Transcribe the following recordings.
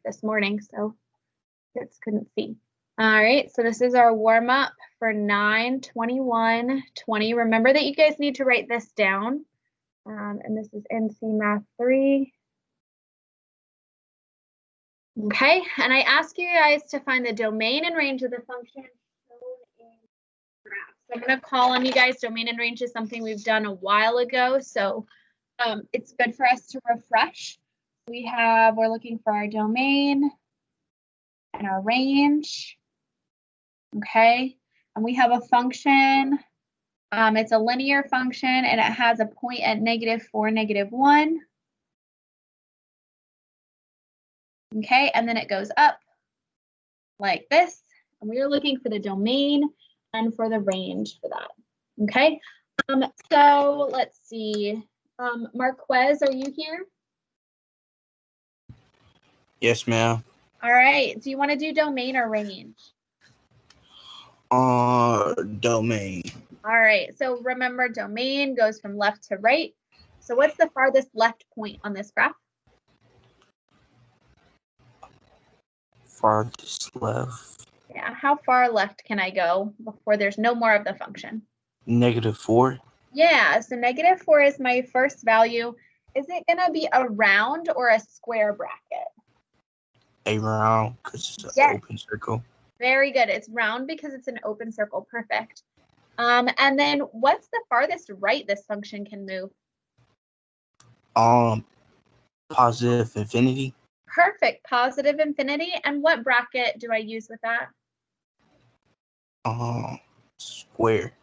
this morning, so kids couldn't see. All right, so this is our warm up for 9/21/20. Remember that you guys need to write this down. And this is NC Math 3. Okay, and I ask you guys to find the domain and range of the function shown in the graph. So I'm going to call on you guys. Domain and range is something we've done a while ago, so it's good for us to refresh. We're looking for our domain and our range. Okay, and we have a function. It's a linear function and it has a point at -4, -1. Okay, and then it goes up like this. And we are looking for the domain and for the range for that. Okay, so let's see. Marquez, are you here? Yes, ma'am. All right, do you want to do domain or range? Domain. All right, so remember domain goes from left to right. So what's the farthest left point on this graph? Farthest left. Yeah, how far left can I go before there's no more of the function? -4. Yeah, so -4 is my first value. Is it going to be a round or a square bracket? A round, because it's an open circle. Very good. It's round because it's an open circle. Perfect. And then what's the farthest right this function can move? Positive infinity. Perfect. Positive infinity. And what bracket do I use with that? Square.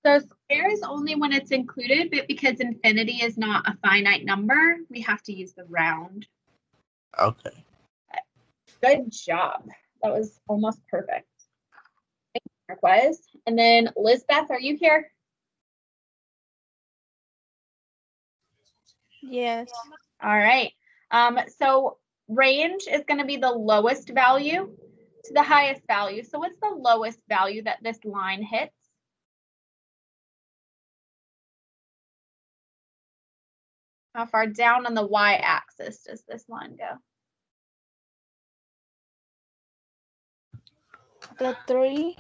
So square is only when it's included, but because infinity is not a finite number, we have to use the round. Okay. Good job. That was almost perfect. Thank you, Marquez. And then Lizbeth, are you here? Yes. All right. So range is going to be the lowest value to the highest value. So what's the lowest value that this line hits? How far down on the y-axis does this line go? The 3?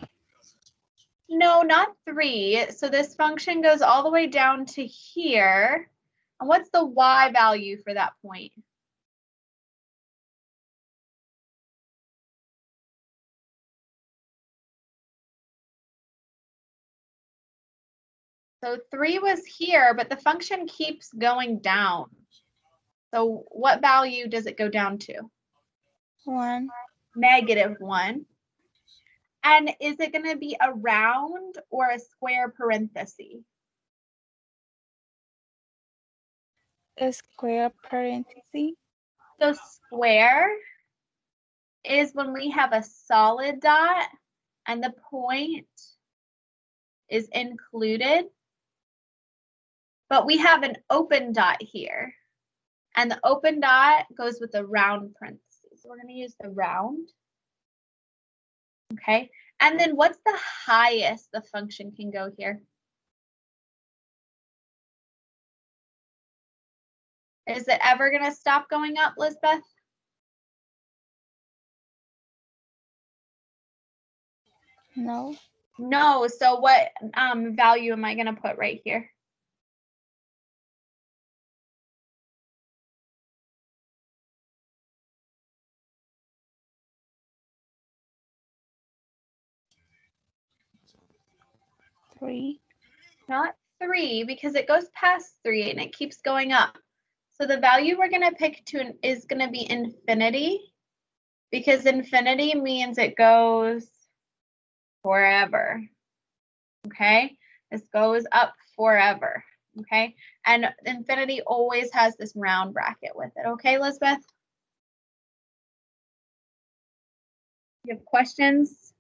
No, not 3. So this function goes all the way down to here. And what's the y value for that point? So 3 was here, but the function keeps going down. So what value does it go down to? 1. -1. And is it going to be a round or a square parenthesis? A square parenthesis. So square is when we have a solid dot and the point is included, but we have an open dot here. And the open dot goes with the round parentheses. So we're going to use the round. Okay, and then what's the highest the function can go here? Is it ever going to stop going up, Lisbeth? No. No, so what value am I going to put right here? Three. Not 3, because it goes past 3 and it keeps going up. So the value we're going to pick is going to be infinity, because infinity means it goes forever. Okay, this goes up forever. Okay, and infinity always has this round bracket with it. Okay, Elizabeth? You have questions?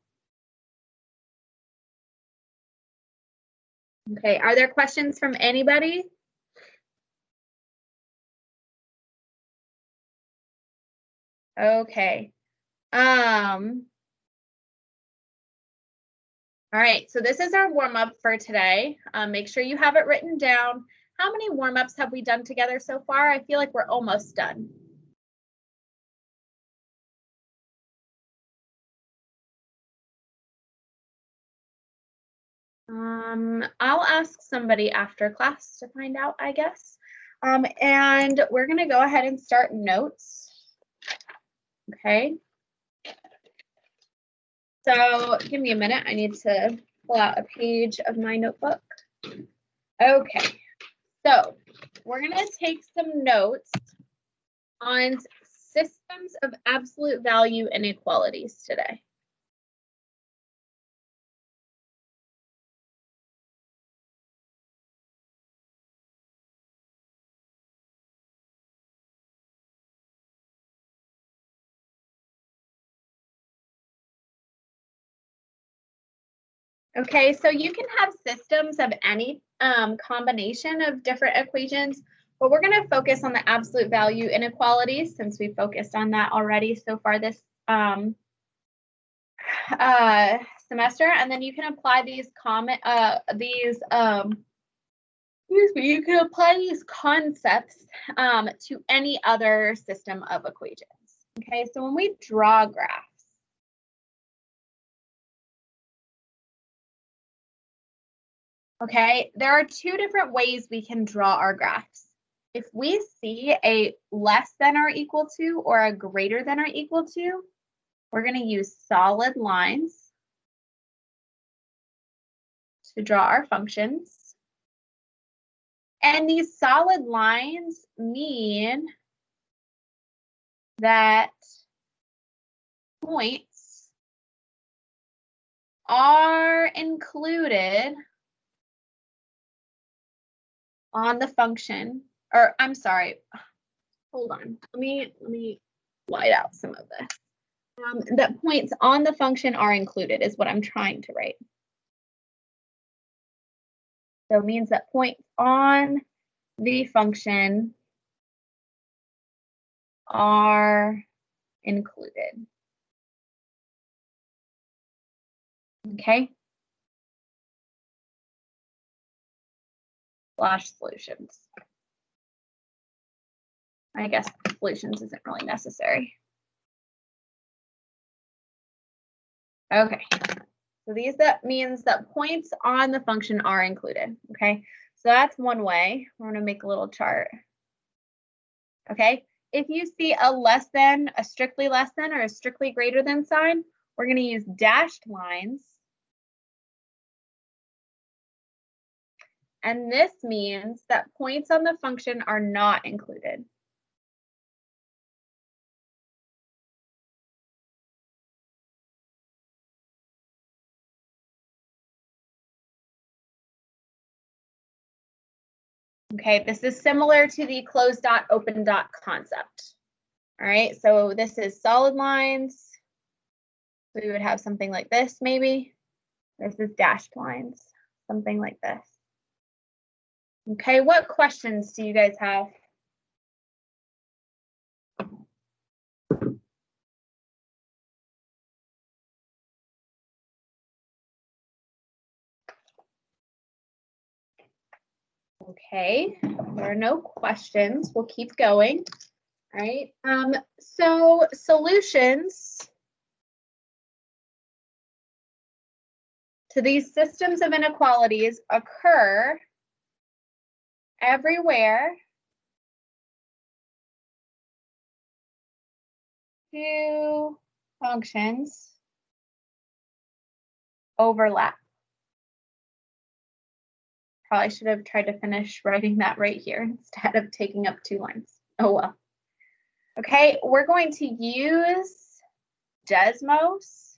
Okay, are there questions from anybody? Okay. All right, so this is our warm-up for today. Make sure you have it written down. How many warm-ups have we done together so far? I feel like we're almost done. I'll ask somebody after class to find out, I guess. And we're going to go ahead and start notes. Okay. So give me a minute. I need to pull out a page of my notebook. Okay. So we're going to take some notes on systems of absolute value inequalities today. Okay, so you can have systems of any combination of different equations, but we're going to focus on the absolute value inequalities since we focused on that already so far this semester. And then you can apply these you can apply these concepts to any other system of equations. Okay, so when we draw graphs, okay, there are two different ways we can draw our graphs. If we see a less than or equal to or a greater than or equal to, we're going to use solid lines to draw our functions. And these solid lines mean that points are included on the function, or I'm sorry, hold on. Let me white out some of this. That points on the function are included is what I'm trying to write. So it means that points on the function are included. Okay. Slash solutions. I guess solutions isn't really necessary. Okay. So that means that points on the function are included. Okay. So that's one way. We're going to make a little chart. Okay. If you see a less than, a strictly less than, or a strictly greater than sign, we're going to use dashed lines. And this means that points on the function are not included. Okay, this is similar to the closed dot, open dot concept. All right, so this is solid lines. So we would have something like this, maybe. This is dashed lines, something like this. Okay, what questions do you guys have? Okay, there are no questions. We'll keep going. All right, so solutions to these systems of inequalities occur everywhere two functions overlap. Probably should have tried to finish writing that right here instead of taking up 2 lines. Oh well. Okay, we're going to use Desmos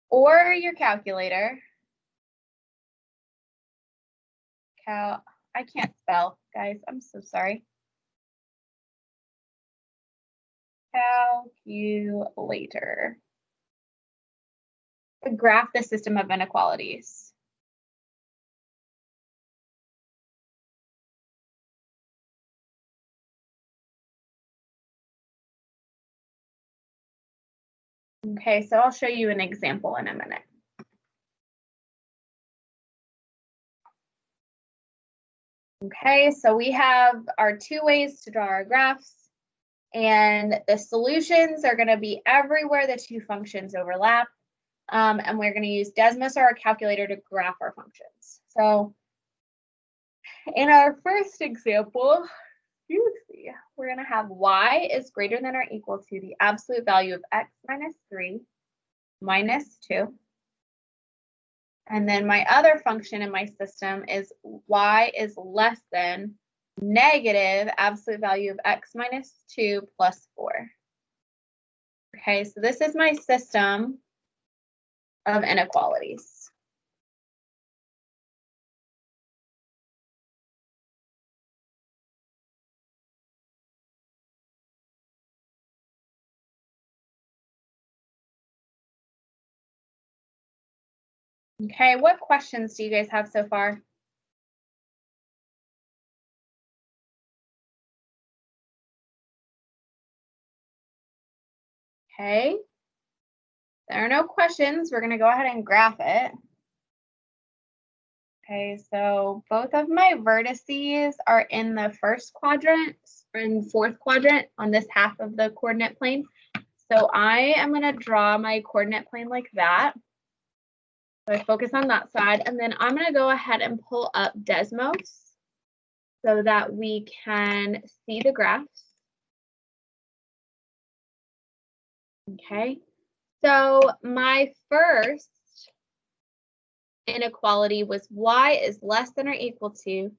or your calculator. I can't spell, guys. I'm so sorry. Calculator. To graph the system of inequalities. Okay, so I'll show you an example in a minute. Okay, so we have our 2 ways to draw our graphs, and the solutions are going to be everywhere the 2 functions overlap. And we're going to use Desmos or our calculator to graph our functions. So in our first example, we're going to have y is greater than or equal to the absolute value of x minus 3 minus 2. And then my other function in my system is y is less than negative absolute value of x minus 2 plus 4. Okay, so this is my system of inequalities. Okay, what questions do you guys have so far? Okay, there are no questions. We're going to go ahead and graph it. Okay, so both of my vertices are in the first quadrant and fourth quadrant on this half of the coordinate plane. So I am going to draw my coordinate plane like that. So I focus on that side, and then I'm going to go ahead and pull up Desmos so that we can see the graphs. Okay, so my first inequality was y is less than or equal to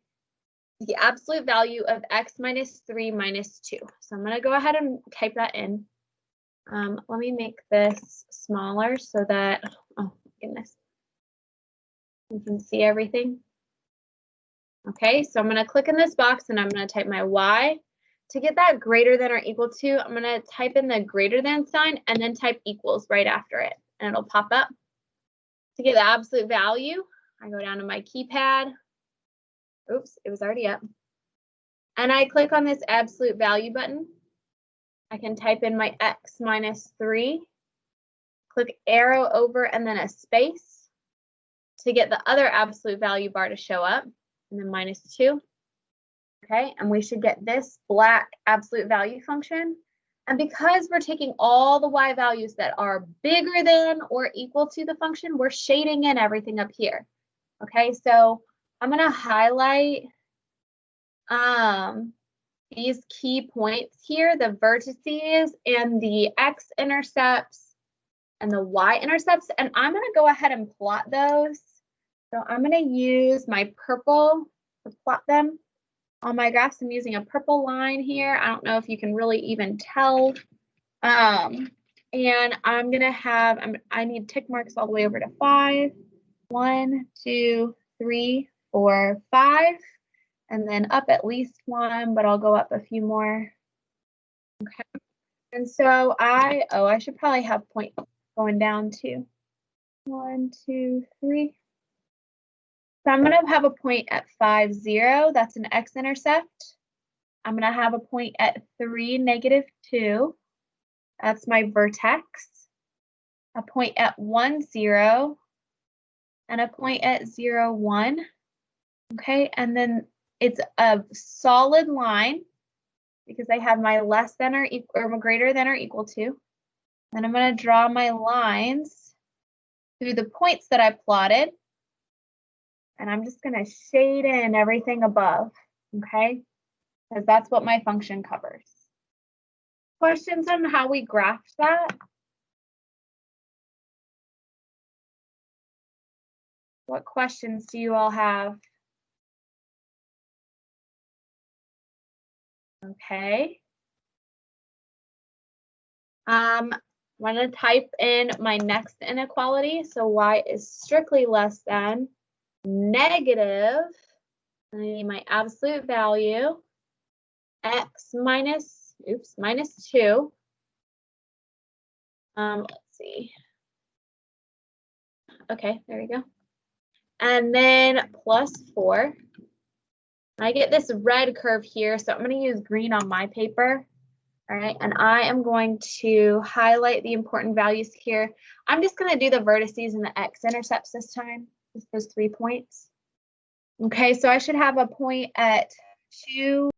the absolute value of x minus 3 minus 2. So I'm going to go ahead and type that in. Let me make this smaller so that, oh goodness, you can see everything. Okay, so I'm going to click in this box and I'm going to type my y. To get that greater than or equal to, I'm going to type in the greater than sign and then type equals right after it, and it'll pop up. To get the absolute value, I go down to my keypad. Oops, it was already up. And I click on this absolute value button. I can type in my x minus 3, click arrow over and then a space to get the other absolute value bar to show up, and then minus 2. Okay, and we should get this black absolute value function. And because we're taking all the y values that are bigger than or equal to the function, we're shading in everything up here. Okay, so I'm going to highlight these key points here, the vertices and the x-intercepts and the y-intercepts, and I'm going to go ahead and plot those. So I'm going to use my purple to plot them on my graphs. I'm using a purple line here. I don't know if you can really even tell. And I'm going to have, I need tick marks all the way over to 5. 1, 2, 3, 4, 5. And then up at least 1, but I'll go up a few more. Okay. And so I should probably have point going down too. 1, 2, 3. So I'm going to have a point at 5, 0. That's an x-intercept. I'm going to have a point at 3, negative 2. That's my vertex. A point at 1, 0. And a point at 0, 1. Okay, and then it's a solid line because I have my less than or equal or greater than or equal to. Then I'm going to draw my lines through the points that I plotted. And I'm just going to shade in everything above, okay? Because that's what my function covers. Questions on how we graphed that? What questions do you all have? Okay. I'm going to type in my next inequality. So y is strictly less than negative, I need my absolute value, x minus 2. Let's see. Okay, there we go. And then plus 4. I get this red curve here, so I'm going to use green on my paper. All right, and I am going to highlight the important values here. I'm just going to do the vertices and the x-intercepts this time, just those 3 points. Okay, so I should have a point at 2.